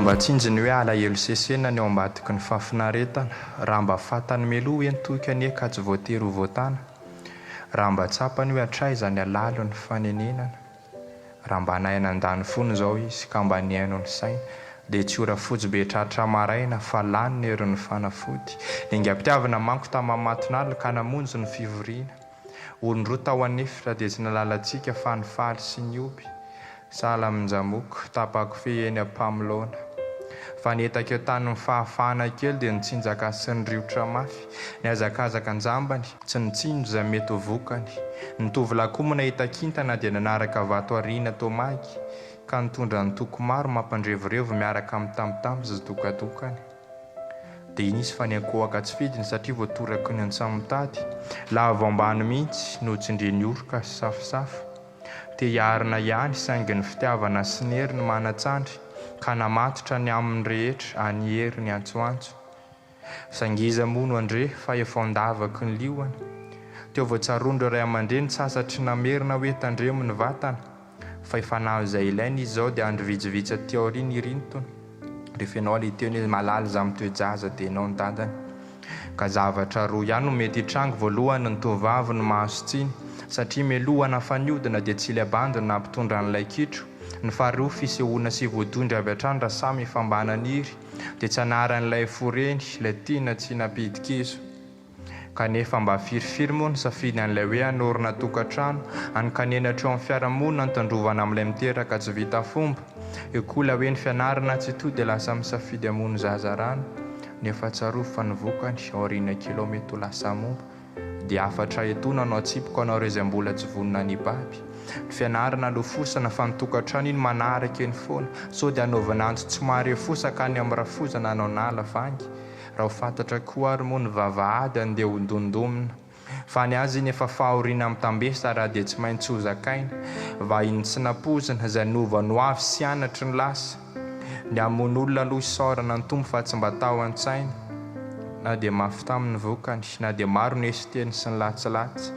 mba tsinjiny hoe alahelo sesena ny ao ambadiky ny fafinaretana raha mba fatany meloha entoika anie ka tsy voatery ho voatana raha mba tsapany hoe atraizany alalo ny fanenenana raha mba naina andany fony zao izy ka mba niaino ny saina dia tsy ora fotsy be tratra maraina fa lany ny herin'ny fanafody ningampitiavana manko tamamatinalina ka namonjy ny fivoriana olon roa tao anefitra dia tsy nalalantsika fa ny faly sy ny oby sala aminjamoko tapako fe eny ampamilona fa netaka eo tany ny fahafahana kely dia nitsinjaka sy ny rivotra mafy ny azakazaka anjambany tsy nitsinjo izay mety ho vokany nitovolakoa nahita-kintana dia nanaraka vato ariana tomaky ka nitondra ny toko maro mampandrevorevo miaraka amin'ny tamotamo sy dokadokany dia iny izy fa ny ankohaka tsy fidiny satria voatoraky ny antsamitady lava ambany mihitsy no tsindreny oroka sy safosafo te hiarina ihany saingy ny fitiavana sy ny hery ny manatsandry ka namatotra ny amin'ny rehetra any hery ny antsoantso sangiza mono andre fa efa ndavaky ny lioana teo voatsarondro ray aman-dreny sasatry namerina hoe tandremo ny vatana fa efa naho izay ilaina izy zao dia andro vitsivitsy aty aoriana irintony rehefa ianao le teny hoe malala za amin'ny toejaza dia ianao ny dadany ka zavatra roa ihany no mety hitrango voalohany ny tovavy ny mahazo tsiny satria melohana faniodina dia tsy ilabandony na mpitondra n'ilay kitro ny faharoa fisehoana sy voadondry avy hatrany raha samy fambananiry dia tsy anaran'ilay foreny ilay tiana tsy napidikizo kanefa mba firifiry moa ny safidy an'ilay hoe hanorina tokantrano anokanenatra eo amin'ny fiarahamonina nitandrovana amin'ilay miteraka tsy vita fomba eo koa ilay hoe ny fianarana tsy to dia lasa misafidy hamono zazarano nefa tsaroa fa nivokany aoriana kilometa lasa momba dia afatra etona anao tsipoko anao ireo izay mbola tsy vonona ny baby ny fianarana lofosana fa nitokantrano iny manaraka eny foana so dia hanaovana anjo tsy mare fosaka any amin'ny rafozana anao nala vangy raha ho fantatra koa ary moa ny vavahady andeha hondondomina fa ny azy iny efa fahoriana amin'ny tambesa raha dia tsy maintsy hozakaina vahiny tsy napozina izay novano avy sy anatry ny lasa ny amon'olona aloha isaorana ny tombo fa tsy mba tao an-tsaina na dia mafy tamin'ny vokany na dia maro ny esiteny sy ny latsilatsy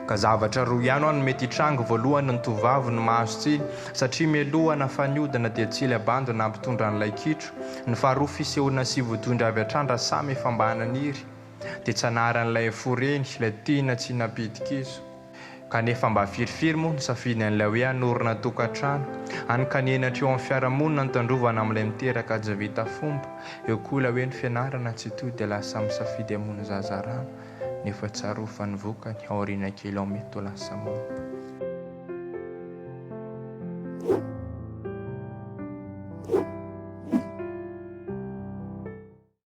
ka zavatra roa ihany no mety hitrango voalohany ny tovavy ny mahazo tsiny satria melohana faniodina dia tsy ilabandony na mpitondra n'ilay kitro ny faharoa fisehoana sy voadondry avy hatrany raha samy efa ambananiry dia tsy anaran'ilay foreny ilay tiana tsy napidikizo kanefa mba firifiry moa ny safidy an'ilay hoe hanorina tokantrano anokanenatra eo amin'ny fiarahamonina nitandrovana amin'ilay miteraka tsy vita fomba eo koa ilay hoe ny fianarana tsy to dia lasa misafidy hamono zazarano nefa tsaroa fa nivokany aoriana kilometa lasa momba